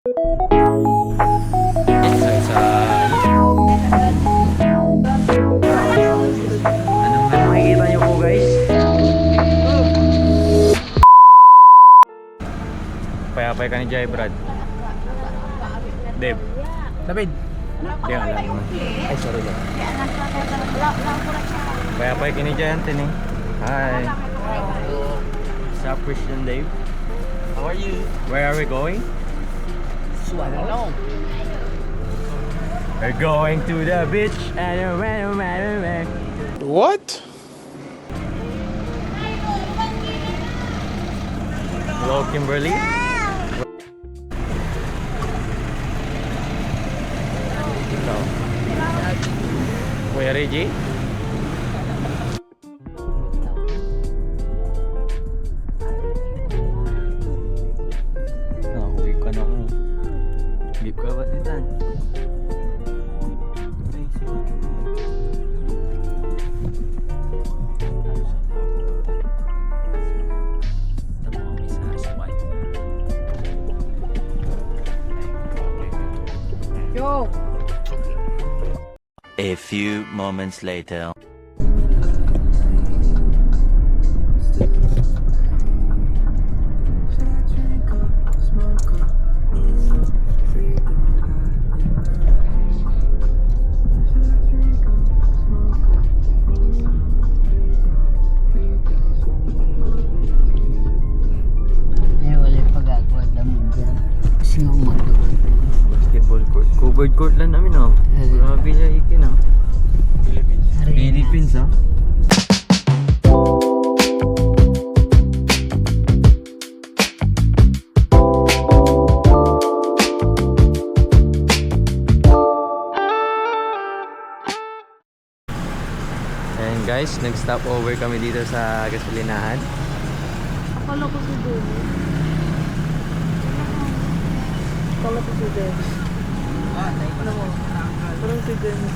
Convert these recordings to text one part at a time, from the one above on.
Anong makikita nyo po guys? Payapay ka ni Jai Brad. Dave. David. Di ang alam mo. Ay, sorry lang. Payapay ka ni Jai Anthony. Hi. What's up, Christian Dave? How are you? Where are we going? Swallow. We're going to the beach. What? Hello, Kimberly. Hello. Kuya Reggie. Nakahuwi ka na ako. Hindi ko ba itan? Yo! A few moments later. Wala pagagawa damo dyan. Kasi nga Basketball court. Covered court lang namin oh. Grabe na ikin ah. Philippines ah. Ayan guys, nag-stop over kami dito sa gasolinahan. Akala ko si Dennis. Akala ko si Dennis. Ano mo? Parang si Dennis.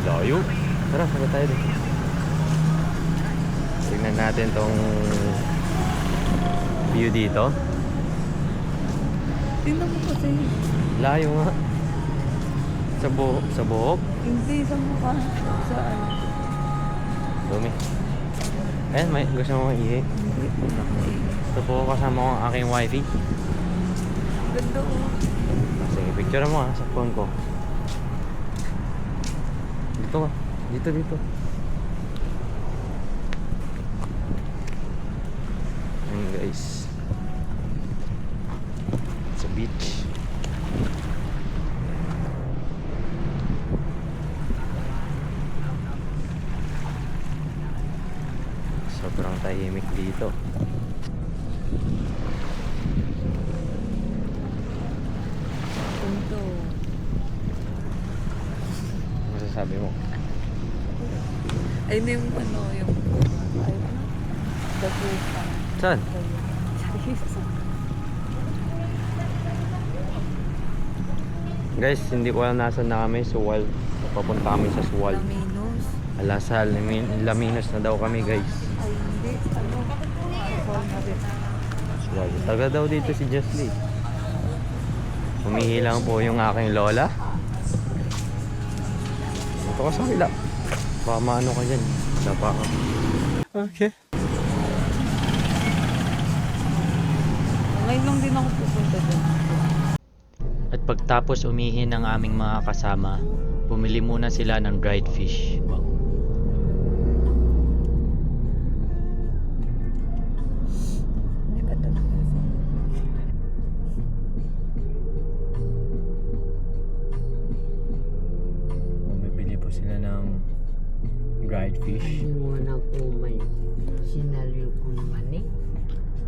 Layo. Tara, sagot tayo dito. Tignan natin tong view dito. Tingnan mo kasi. Layo nga. Sa buhok. Hindi sa mukha. Sa ano. Dumi. Ayan, may gusto mo maihi. Ito po kasama ko ang aking wifey. Ganda oh. Sige, picture mo sa phone ko. Dito ka. Dito. Ayan guys. Sa beach. Sobrang tahimik dito. Punto. Masasabi mo? Ay na yung ano, yung... Ay na. Dagupa. Saan? Guys, hindi ko alam nasan na kami. Suwal. Papunta kami sa Suwal. Laminos. Alasal. Laminos na daw kami guys. Ay hindi. Ano? Call na rin. Suwal. Taga daw dito si Jesly. Humihi lang po yung aking lola. Ito ka sa kabila. Baka maano ka dyan. Dapa ka. Okay. Ngayon lang din ako pupunta doon. At pagtapos umihi ng aming mga kasama, bumili muna sila ng dried fish. Wow. Bumibili po sila ng dried fish. Hindi mo na po may sinalyo kong mani.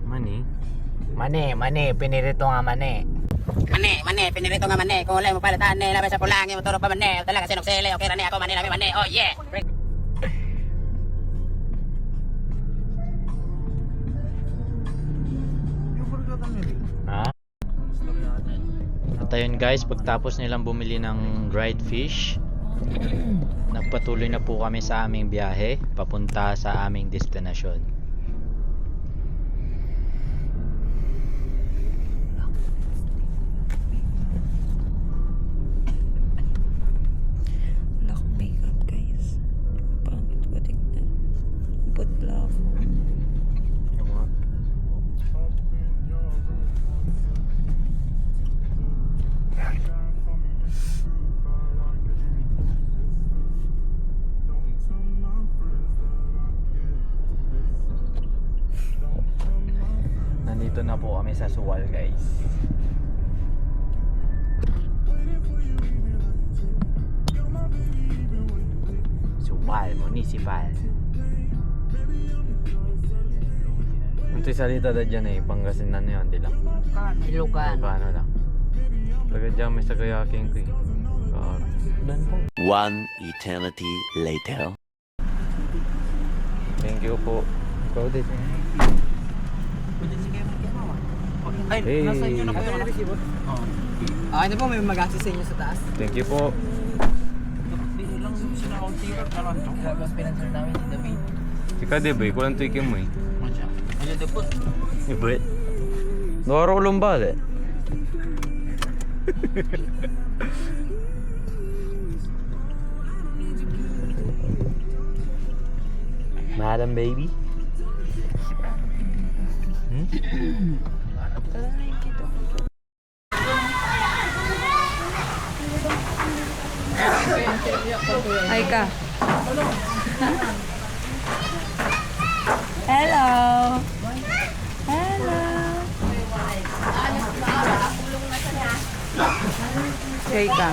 Mani? Mani, pinirito nga mani. Mani, pinirito nga mani. Kung wala mo palitan, labay sa pulangi, maturo pa mani. Talaga sinuksili, okay rani ako, mani, oh yeah. Ha? At ayun guys, pagtapos nilang bumili ng dried fish, nagpatuloy na po kami sa aming biyahe papunta sa aming destinasyon. kami sa Suwal, guys. Suwal Municipal. Ito yung salita na dyan eh, Pangasinan na yun, di lang. Ilocano. Paano lang. Taga dyan may sa kayaking ko eh. Dan po. One eternity later. Thank you po. Ikaw din. Ay, Hey. nasa inyo na po yung resibo. Ah, ito po, may mag-access sa inyo sa taas. Thank you po. Hindi lang sila akong tira. Karoon to. Tapos pinanser namin si David. Ika di ba? Kulang tuikin mo eh. Masya. Ayun, depot. Ibut. Noro lumba de. Madam baby. Hi ka. Hello. Hello. Gay ka.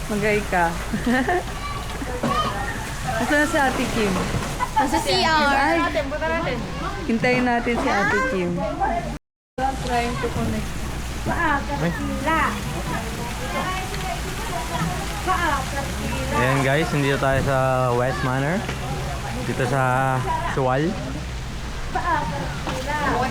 Magay ka. Nasaan na si Ate Kim? Nasa CR. Ay, hintayin natin si Ate Kim. Trying to connect. Ayan guys, nandito tayo sa West Manor. Dito sa Suwal.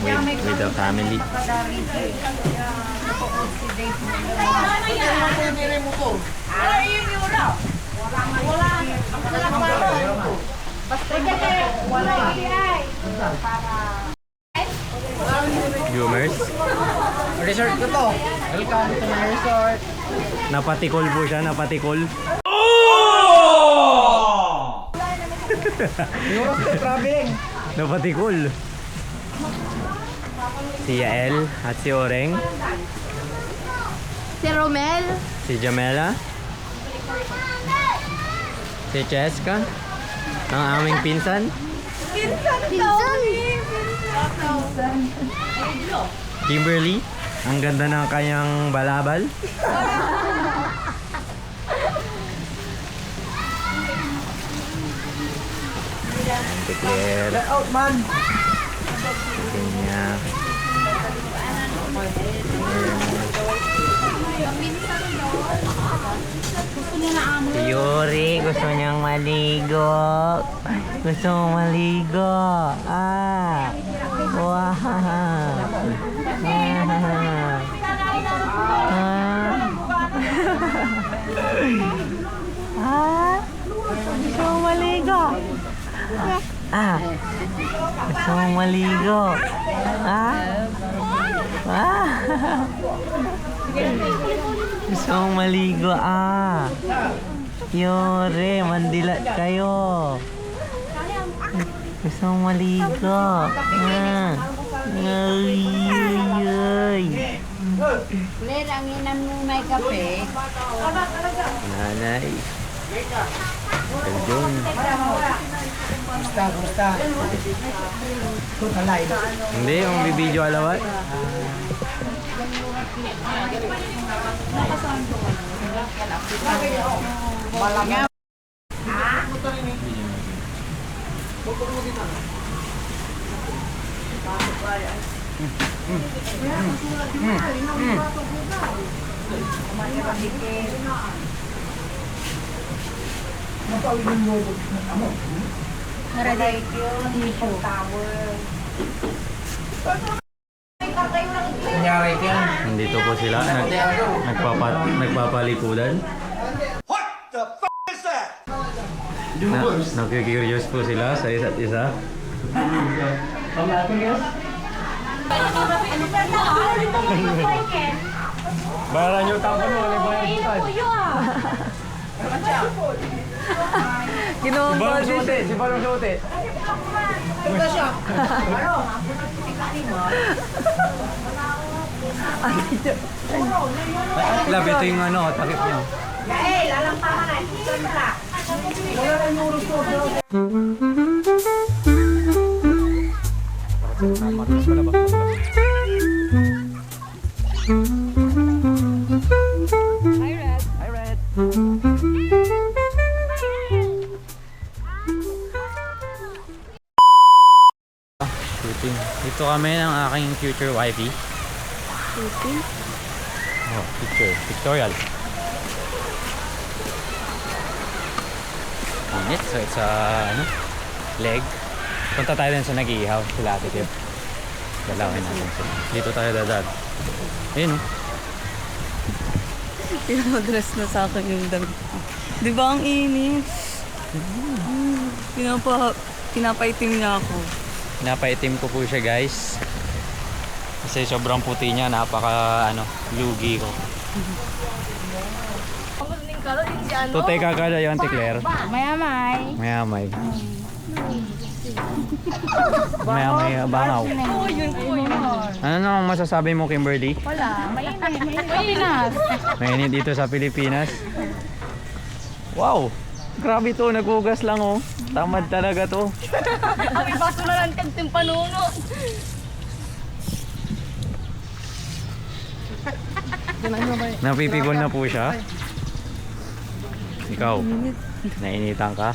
With the family. Viewers, Resort ko to. Welcome to my resort. napatikol po siya, napatikol. Traveling. Napatikol. Si Yael at si Oreng, Si Romel. si Jamela, si Cheska, ang aming pinsan, Pinsan. Kimberly. Ang ganda ng kanyang balabal. Declare. Get out, man. Kanya. Si Yuri, gusto niyang maligo. Gusto mong maligo. Ah. Wow. Gusto mong maligo. Gusto mong maligo. Gusto mong maligo. Yore, mandilat kayo. Gusto mong maligo. Ay. Ler, ang inam mo may kape. Nanay. Ayun. Kumusta? Alay. Hindi, yung bibidyo alawat. Nangyari ka yan. Nandito po sila. Nagpapalipudan. What the f*** is that? Nagkikurious po sila sa isa't isa. Bara nyo tapon mo, wala ba yung Ginawang body siya. Si Balong Sote. Love, ito yung ano, takip nyo. Hi, Red. Shooting. Dito kami ng aking future wifey. Shooting? Oh, picture. Pictorial. Init. So it's a leg. Punta tayo din sa nag-iihaw. Sila ate Tip. Dalawin natin siya. Dito tayo dadaan. Ayun oh. Pinadress na sa akin yung damit ko. Di ba ang init? Pinapaitim niya ako. Pinapaitim ko po siya guys. Kasi sobrang puti niya. Napaka lugi ko. Tutay kakala yung Auntie Claire. Mayamay. Mayamay. Mayamay bangaw. Ano nang masasabi mo, Kimberly? Wala. Mainit. Mainit dito sa Pilipinas. Wow! Grabe to, nagugas lang oh. Tamad talaga to. Kami baso na lang kagting panuno. Napipikon na po siya. Ikaw, nainitan ka?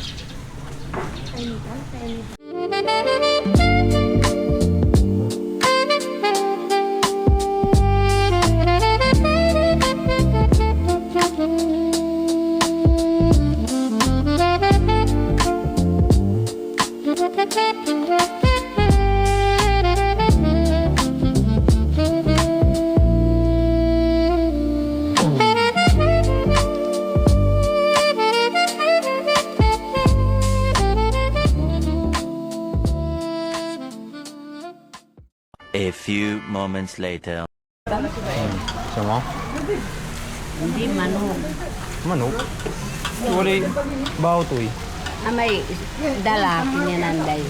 A few moments later. Gusto mo? Hindi manok. Manok? Wala baho to eh. May dala, pinyananday.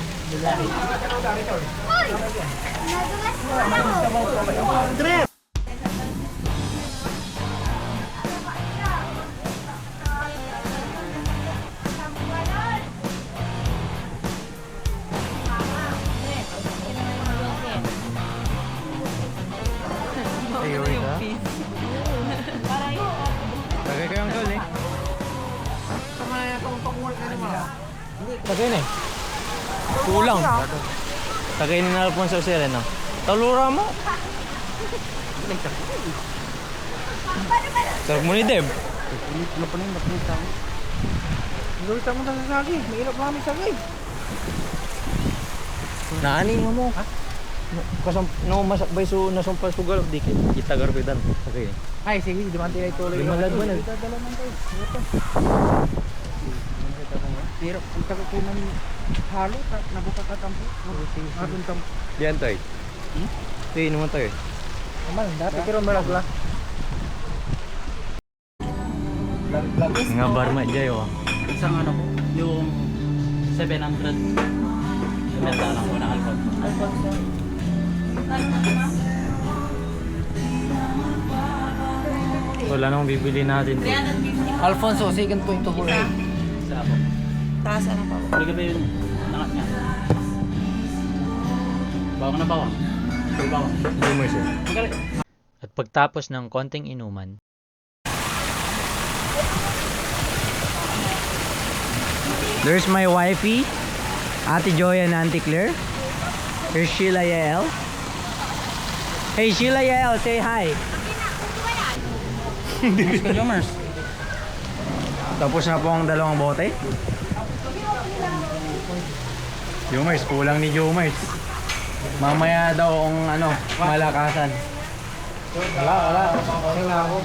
Ayaw ka? Tagay kayo ang tol eh. Tagay na eh. Kulang. Tagay ni na Alfonso Sereno. Talura mo. Sarap mo ni Deb. Lulita mo na sa sagi. Mahirap kami sagi. Naani mo. Kasam no masakbay so nasumpal sugal di kita garbidan. Tagay. Ay, sige. Dumanti ay tuloy. Limalad mo na. Pero ang taga ko ng halo, nabuka ka tampo. Harun tampo. Diyan tayo. Tingin mo tayo. Amal, dati pero malagla. Nga barma jayo. Isang ano ko, yung 700. Benta lang ko na Alfonso. Wala nang bibili natin. Alfonso, second point to go. Sa ako. Taas na pa. Bigay ba yung nangat niya? Bawang na bawang. Bawang. Hindi mo siya. Magaling. At pagtapos ng konting inuman, there's my wifey, Ate Joy and Auntie Claire. Here's Sheila Yael. Hey Sheila Yael, say hi. Consumers. Tapos na po ang dalawang bote. Jomers, kulang ni Jomers. Mamaya daw ang malakasan. Wala. Kasi nga ako.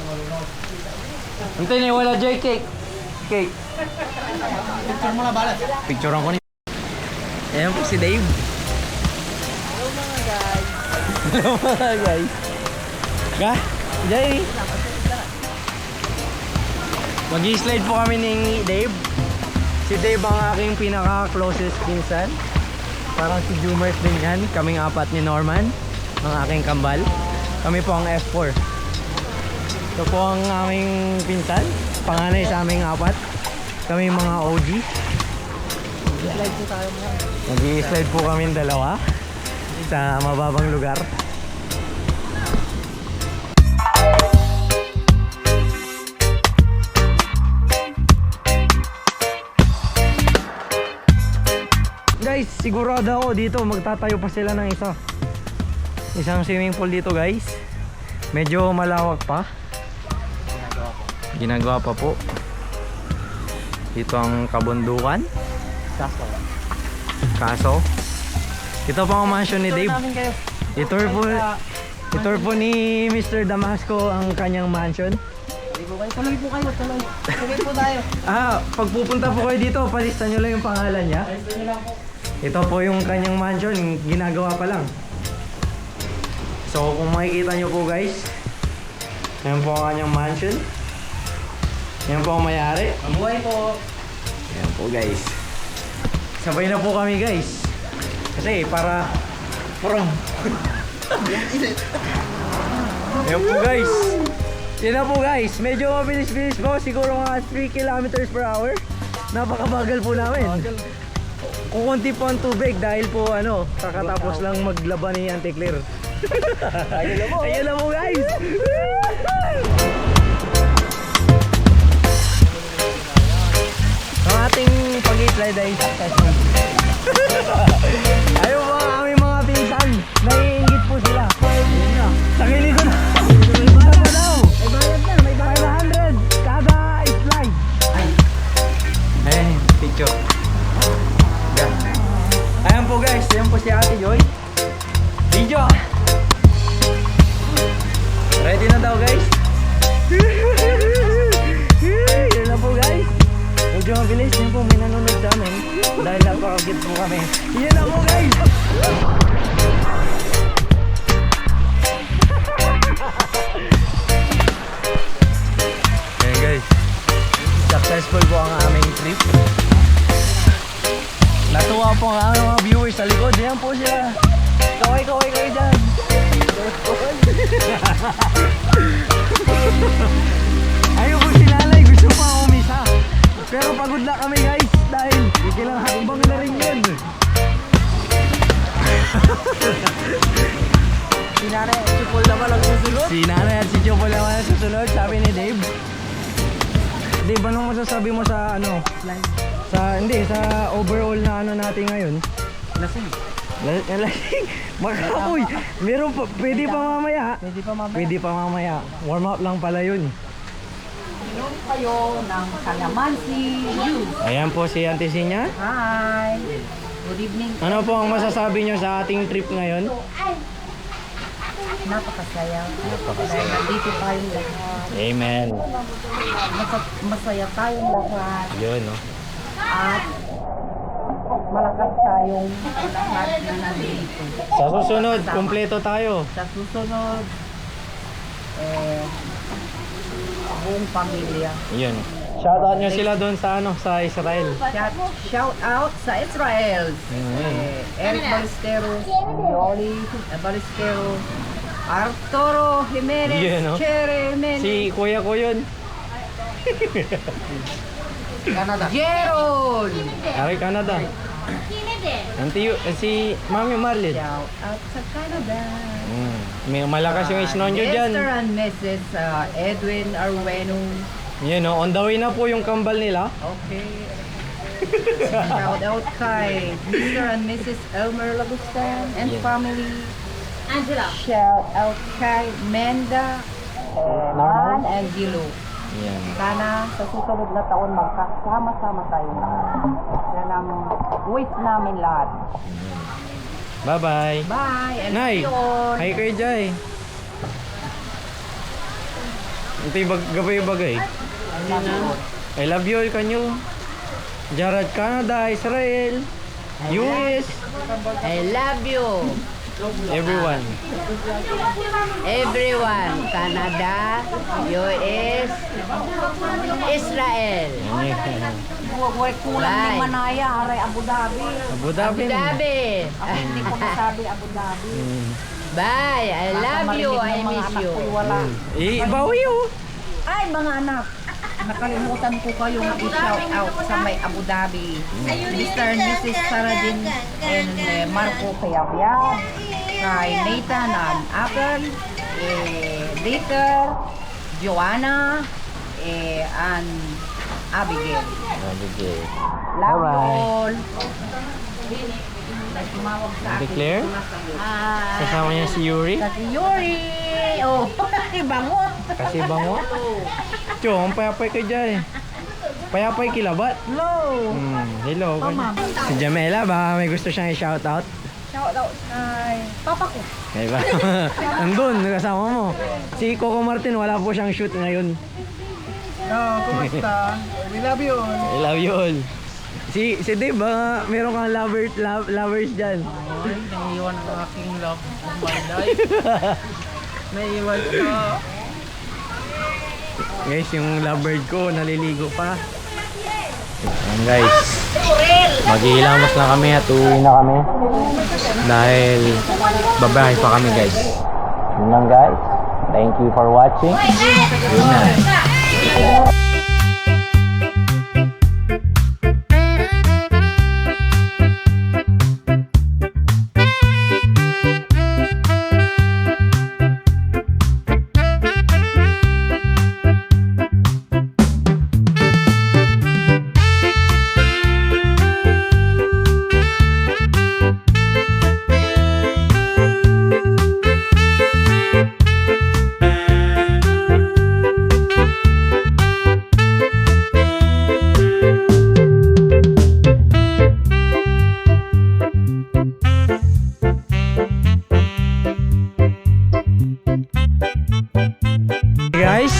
Hintay na wala Joy cake. Cake. Picture mo na balat. Picturean ko ni. Ayan po si Dave. Hello mga guys. Ga? Jay. Mag-i-slide po kami ni Dave. Si Dave ang aking pinaka-closest pinsan. Parang si Jumers din yan. Kaming apat ni Norman. Ang aking kambal. Kami po ang F4. Ito po ang aming pinsan. Panganay sa aming apat. Kami mga OG. Slide po tayo mo. Mag-i-slide po kami dalawa. sa mababang lugar. Guys, sigurado ako dito magtatayo pa sila ng isang swimming pool dito guys. Medyo malawak pa. Ginagawa pa po. Dito ang kabundukan. Kaso ito pa ang mansion ni Dave. Itour po ni Mr. Damasco ang kanyang mansion. Tuloy po kayo, tuloy. Tuloy po tayo. Pag pupunta po kayo dito, palista nyo lang yung pangalan niya. Ito po yung kanyang mansion, ginagawa pa lang. So kung makikita nyo po guys, yan po ang kanyang mansion. Yan po ang may-ari. Mabuhay po. Yan po guys. Sabay na po kami guys. Kasi para from yan po guys. Yan na po guys. Medyo mabilis-bilis po. Siguro mga 3 kilometers per hour. Napakabagal po namin. Kukunti po ang tubig dahil po kakatapos lang maglaban ni Auntie Claire. Ayun na po guys. Ang ating pag-slide ay successful. Ayun po ang aming mga pinsan. Naiingit po sila. Sa kilig ko na. Para daw. May bayad na. 500 kada slide. Picture. Ayan po guys. Ayan po si Ate Joy. Video. Ready na daw guys. Yun na po guys. Medyo mabilis yun po, may nanonood sa amin dahil napakagit po kami. Yan na po guys! Ayan guys, successful po ang aming trip. Natuwa po ang aming mga viewers sa likod. Yan po sila. Kaway kayo dyan. Ayun po si Lalay, gusto pa umisa. Pero pagod na kami guys dahil ilang hakbang na rin yun. Si Nanay at si Paul naman ang susunod. Si Nanay at si Chopol naman ang susunod, sabi ni Dave. Dave, anong masasabi mo sa sa overall na natin ngayon? Lasing. Lasing? Uy, meron pa, pwede pa mamaya. Pwede pa mamaya. Warm up lang pala yun. Inom kayo ng calamansi juice. Ayan po si Auntie Sinya. Hi! Good evening. Ano po ang masasabi nyo sa ating trip ngayon? Napakasaya. Dahil nandito tayong lahat. Amen. Masaya tayong lahat. Yun, no? At malakas tayong lahat na nandito. Sa susunod, kumpleto tayo. Sa susunod, buong pamilya. Yun. Shoutout nyo sila doon sa sa Israel. Shout out sa Israel. Eric Balesteros, Yoli Balesteros, Arturo Jimenez, Yeah, no? Chere Jimenez, Si Kuya ko yun. Canada. Jeron. Ari Canada. Si Mami Marlene. Shout out sa Canada. May malakas yung snow nyo dyan. Mr. and Mrs. Edwin Arweno. Yun, no? On the way na po yung kambal nila. Okay. Shout out kay Mr. and Mrs. Elmer Lagustan and Yeah. family. Angela. Shout out kay Menda, Man and Gilo. Yan. Sana sa susunod na taon magkasama-sama tayo lahat. Yan ang wish namin lahat. Bye-bye. Bye! And Nay, see you on. hi kayo Jai. Ito yung bagay. I love you all kanyo. Jared, Canada, Israel, US, I love you. everyone. Everyone. Canada, US, Israel. Kulang ni Manaya, aray Abu Dhabi. Abu Dhabi. Abu Dhabi. Hindi ko masabi Abu Dhabi. Bye. I love you. I miss you. Wala. Bawi oh. Ay, mga anak. Nakalimutan ko kayong i-shout out sa may Abu Dhabi. Mr. and Mrs. Saradin and Marco Payabia. kay Nathan and Apple, Dieter, Joanna, and Abigail. Nabigay. Love you Bye-bye. all. May tumawag sa akin. Declare? Kasama niya si Yuri. Kasi Yuri! Oh, bangot! Kasi bango. Tiyo, ang payapay ka dyan. Payapay kilabat. Hello! Hello. Si Jamela, baka may gusto siyang i-shoutout. Shout out kay Papa ko. Kaya ba? Nandun, kasama mo. Si Coco Martin, wala po siyang shoot ngayon. No, kumusta? We love you all. I love you all. Si Dave, baka meron kang lovers dyan. Ay, naiiwan ang aking love of my life. Naiiwan ka. Guys, yung lovebird ko, naliligo pa. Ayan guys, maghihilamos na kami at uwi na kami. Dahil babahay pa kami guys. Yun lang guys. Thank you for watching. Good night. Guys,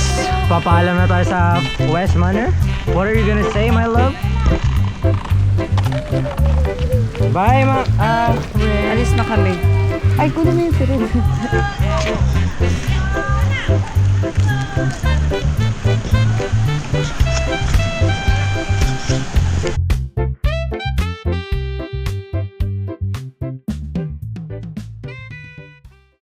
papaalam na tayo sa West Manor. What are you gonna say, my love? Bye, Alis na kami. Ay, kunin mo yung